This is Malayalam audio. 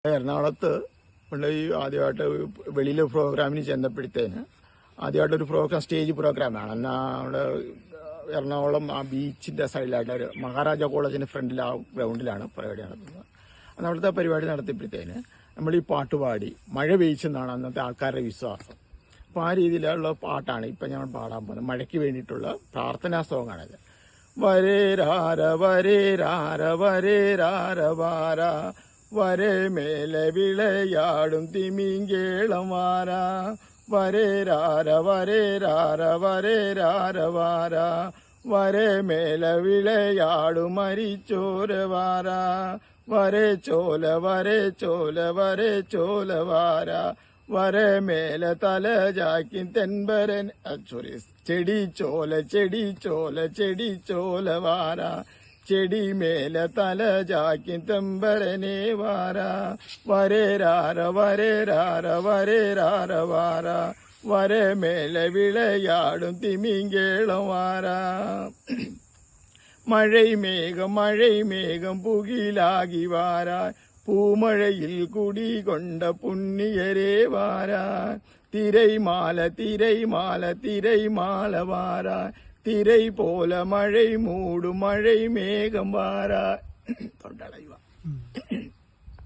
എറണാകുളത്ത് ഈ ആദ്യമായിട്ട് വെളിയിലെ പ്രോഗ്രാമിന് ചെന്നപ്പോഴത്തേന് ആദ്യമായിട്ടൊരു പ്രോഗ്രാം സ്റ്റേജ് പ്രോഗ്രാമാണ്. എന്നാൽ അവിടെ എറണാകുളം ആ ബീച്ചിന്റെ സൈഡിലായിട്ട് ഒരു മഹാരാജ കോളേജിന്റെ ഫ്രണ്ടിൽ ആ ഗ്രൗണ്ടിലാണ് പരിപാടി നടത്തുന്നത്. അന്ന് അവിടുത്തെ പരിപാടി നടത്തിയപ്പോഴത്തേന് നമ്മൾ ഈ പാട്ടുപാടി മഴ പെയ്ച്ചെന്നാണ് അന്നത്തെ ആൾക്കാരുടെ വിശ്വാസം. അപ്പോൾ ആ രീതിയിലുള്ള പാട്ടാണ് ഇപ്പം ഞങ്ങൾ പാടാൻ പോകുന്നത്. മഴയ്ക്ക് വേണ്ടിയിട്ടുള്ള പ്രാർത്ഥനാ സോങ്ങാണിത്. വരേ രാര വരേ രാര വരേ രാര വാര വരേ മേലെ വിളയാടും തിമിങ്കേളം വാര വരേ രാര വരേ രാര വരേ രാര വാര വരേ മേലെ വിളയാടും മരിച്ചോര വാര വരേ ചോല വരേ ചോല വരേ ചോല വാര വരേ മേലെ തല ചാക്കി തെൻപരൻ സോറി ചെടി ചോല ചെടി ചോല ചെടി ചോല വാര ചെടി മേലെ തല ചാക്കി തെമ്പരനെ വാര വരേ രാര വരേ രാര വരേ രാര വാര വരേ മേലെ വിളയാടും തിമിങ്കേളം വാര മഴை മേഘം പുകിലാകി വാരാൻ പൂമഴയിൽ കുടികൊണ്ട പുണ്യരേ വാരാൻ തിരൈമാല തിരൈമാല തിരൈമാല വാരാൻ തിരൈ പോലെ മഴை മൂടും മഴை മേഘം വാരാൻ തൊണ്ടളയുക.